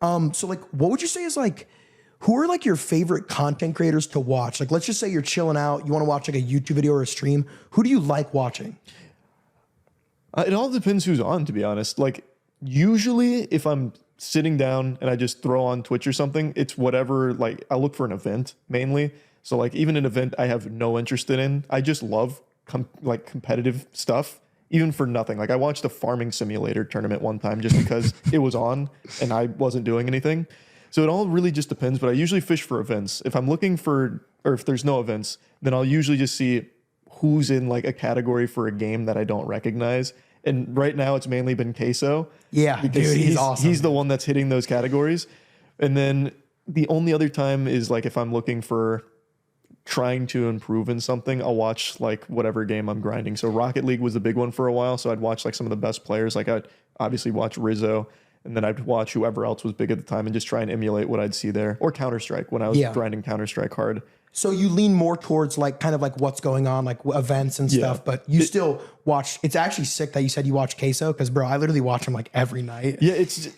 So like, what would you say is like, who are like your favorite content creators to watch? Like, let's just say you're chilling out, you want to watch like a YouTube video or a stream. Who do you like watching? It all depends who's on, to be honest. Like, usually if I'm sitting down and I just throw on Twitch or something, it's whatever, like, I look for an event mainly. So like even an event I have no interest in, I just love like competitive stuff, even for nothing. Like I watched a farming simulator tournament one time just because it was on and I wasn't doing anything. So it all really just depends, but I usually fish for events. If I'm looking for, or if there's no events, then I'll usually just see who's in like a category for a game that I don't recognize. And right now it's mainly been Caseoh. Yeah, dude, he's awesome. He's the one that's hitting those categories. And then the only other time is like if I'm looking for trying to improve in something, I'll watch like whatever game I'm grinding. So Rocket League was the big one for a while. So I'd watch like some of the best players. Like I'd obviously watch Rizzo, and then I'd watch whoever else was big at the time and just try and emulate what I'd see there. Or Counter-Strike when I was grinding Counter-Strike hard. So you lean more towards like kind of like what's going on, like events and stuff, but you still watch. It's actually sick that you said you watch Caseoh, because bro, I literally watch him like every night. Yeah, it's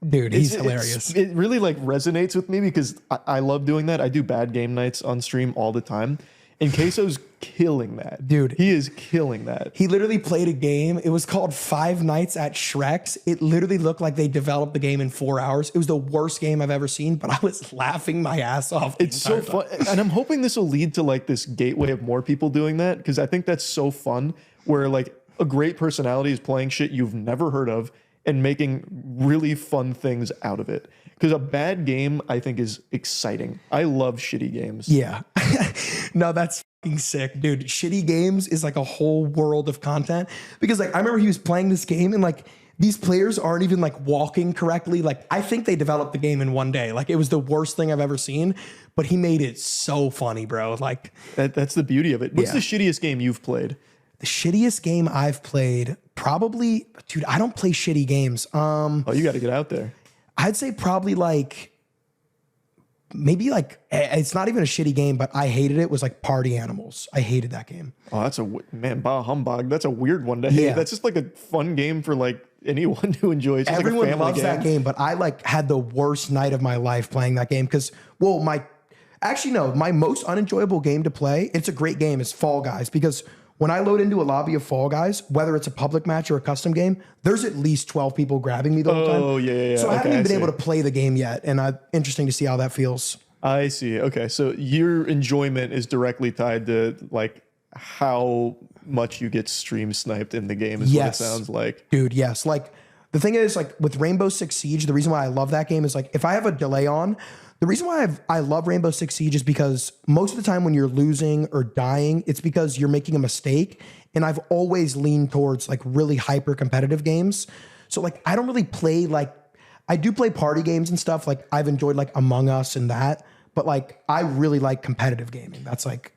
dude, he's hilarious. It really like resonates with me because I love doing that. I do bad game nights on stream all the time, and Caseoh's killing that. Dude, he is killing that. He literally played a game. It was called Five Nights at Shrek's. It literally looked like they developed the game in 4 hours. It was the worst game I've ever seen, but I was laughing my ass off. It's so fun. And I'm hoping this will lead to like this gateway of more people doing that, because I think that's so fun, where like a great personality is playing shit you've never heard of and making really fun things out of it. Because a bad game, I think, is exciting. I love shitty games. Yeah. No, that's fucking sick, dude. Shitty games is like a whole world of content, because like I remember he was playing this game and like these players aren't even like walking correctly. Like I think they developed the game in one day. Like it was the worst thing I've ever seen, but he made it so funny, bro. Like that's the beauty of it. What's the shittiest game you've played? The shittiest game I've played, probably, dude, I don't play shitty games. Oh, you got to get out there. I'd say probably like, maybe like, it's not even a shitty game, but I hated it, was like Party Animals. I hated that game. Oh, that's man, bah humbug. That's a weird one to hate. That's just like a fun game for like anyone who enjoys. It's Everyone like a family loves that game, but I like had the worst night of my life playing that game because, well, my most unenjoyable game to play, it's a great game, is Fall Guys, because when I load into a lobby of Fall Guys, whether it's a public match or a custom game, there's at least 12 people grabbing me the whole time. Oh, yeah. So I haven't even been able to play the game yet, and interesting to see how that feels. I see. Okay, so your enjoyment is directly tied to like how much you get stream sniped in the game is what it sounds like. Dude, yes. Like the thing is, like with Rainbow Six Siege, the reason why I love that game is like if I have a delay on, the reason why I love Rainbow Six Siege is because most of the time when you're losing or dying, it's because you're making a mistake. And I've always leaned towards like really hyper competitive games. So like I don't really play like, I do play party games and stuff. Like I've enjoyed like Among Us and that, but like I really like competitive gaming. That's like,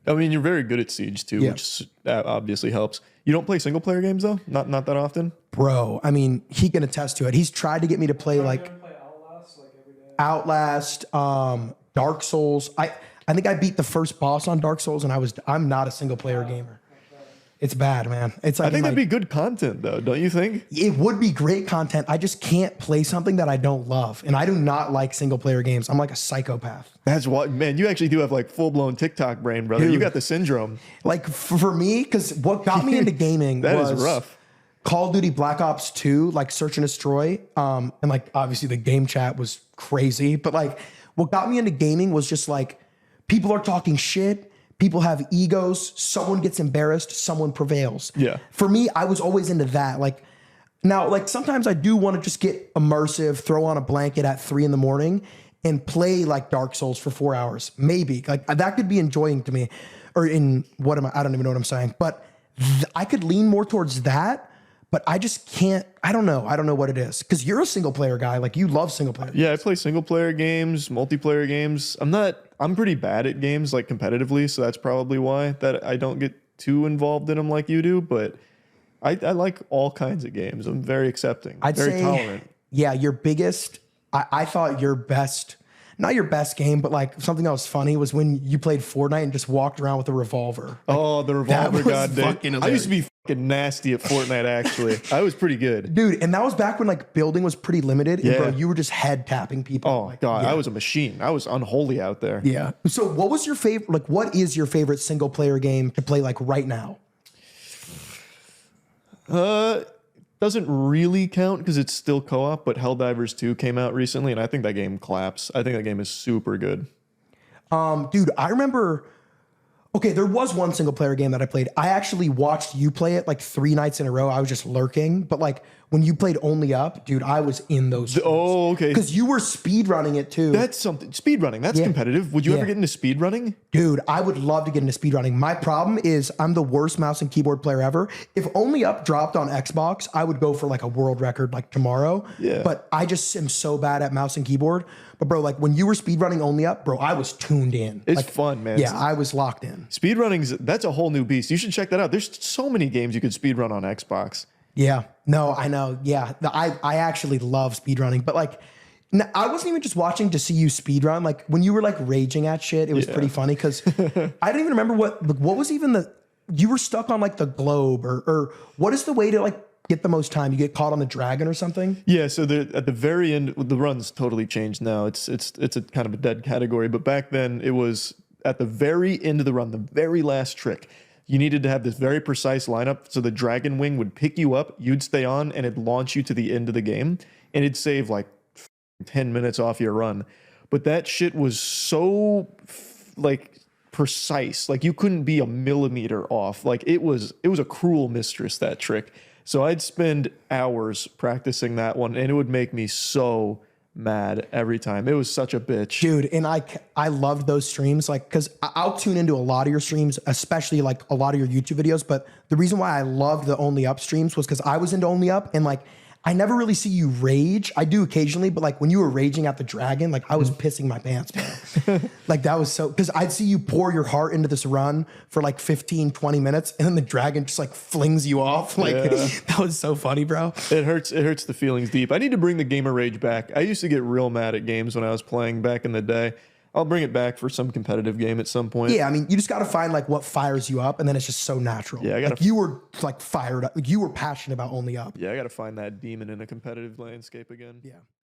I mean, you're very good at Siege too, which obviously helps. You don't play single player games though? Not that often? Bro, I mean, he can attest to it. He's tried to get me to play like Outlast, Dark Souls. I think I beat the first boss on Dark Souls, and I'm not a single player gamer. It's bad, man. It's like I think that'd be good content though, don't you think? It would be great content. I just can't play something that I don't love. And I do not like single player games. I'm like a psychopath. That's what, man, you actually do have like full blown TikTok brain, brother. Dude, you got the syndrome. Like for me, because what got me into gaming was is rough. Call of Duty Black Ops 2, like Search and Destroy. And like obviously the game chat was crazy, but like what got me into gaming was just like people are talking shit. People have egos. Someone gets embarrassed. Someone prevails. Yeah. For me, I was always into that. Like now, like sometimes I do want to just get immersive, throw on a blanket at 3 a.m. and play like Dark Souls for 4 hours. Maybe like that could be enjoying to me. Or in what am I don't even know what I'm saying. But I could lean more towards that. But I just can't, I don't know. I don't know what it is. Because you're a single player guy. Like you love single player. Yeah, I play single player games, multiplayer games. I'm pretty bad at games like competitively. So that's probably why that I don't get too involved in them like you do. But I like all kinds of games. I'm very accepting, very tolerant. Yeah, your biggest, I thought your best, not your best game, but like something that was funny was when you played Fortnite and just walked around with a revolver. Like, Oh, the revolver god fucking dude. I used to be fucking nasty at Fortnite, actually. I was pretty good. Dude, and that was back when like building was pretty limited. And Yeah. bro, you were just head tapping people. Oh, like, God. yeah. I was a machine. I was unholy out there. Yeah. So what was your favorite, like what is your favorite single player game to play like right now? Doesn't really count because it's still co-op, but Helldivers 2 came out recently, and I think that game claps. I think that game is super good. Dude, I remember, okay, there was one single player game that I played. I actually watched you play it like 3 nights in a row. I was just lurking, but like when you played Only Up, dude, I was in those. Oh, okay. Because you were speed running it too. That's something. Speedrunning, that's competitive. Would you ever get into speedrunning? Dude, I would love to get into speedrunning. My problem is I'm the worst mouse and keyboard player ever. If Only Up dropped on Xbox, I would go for like a world record like tomorrow. Yeah. But I just am so bad at mouse and keyboard. But bro, like when you were speedrunning Only Up, bro, I was tuned in. It's like, fun, man. Yeah, I was locked in. Speedrunning's, that's a whole new beast. You should check that out. There's so many games you could speedrun on Xbox. Yeah, no, I know. Yeah, I actually love speedrunning, but like, I wasn't even just watching to see you speedrun. Like when you were like raging at shit, it was pretty funny because I don't even remember what was even you were stuck on like the globe or what is the way to like get the most time? You get caught on the dragon or something? Yeah, so at the very end, the run's totally changed now. It's a kind of a dead category, but back then it was at the very end of the run, the very last trick. You needed to have this very precise lineup so the dragon wing would pick you up, you'd stay on, and it'd launch you to the end of the game, and it'd save like 10 minutes off your run. But that shit was so like precise. Like you couldn't be a millimeter off. Like it was a cruel mistress, that trick. So I'd spend hours practicing that one, and it would make me so mad every time. It was such a bitch. Dude, and I loved those streams, like, because I'll tune into a lot of your streams, especially like a lot of your YouTube videos. But the reason why I loved the Only Up streams was because I was into Only Up, and like I never really see you rage. I do occasionally, but like when you were raging at the dragon, like I was pissing my pants, bro. Like that was so, because I'd see you pour your heart into this run for like 15, 20 minutes, and then the dragon just like flings you off. Like that was so funny, bro. It hurts the feelings deep. I need to bring the gamer rage back. I used to get real mad at games when I was playing back in the day. I'll bring it back for some competitive game at some point. Yeah, I mean, you just got to find like what fires you up, and then it's just so natural. Yeah, I gotta like you were like fired up, like you were passionate about Only Up. Yeah, I got to find that demon in a competitive landscape again. Yeah.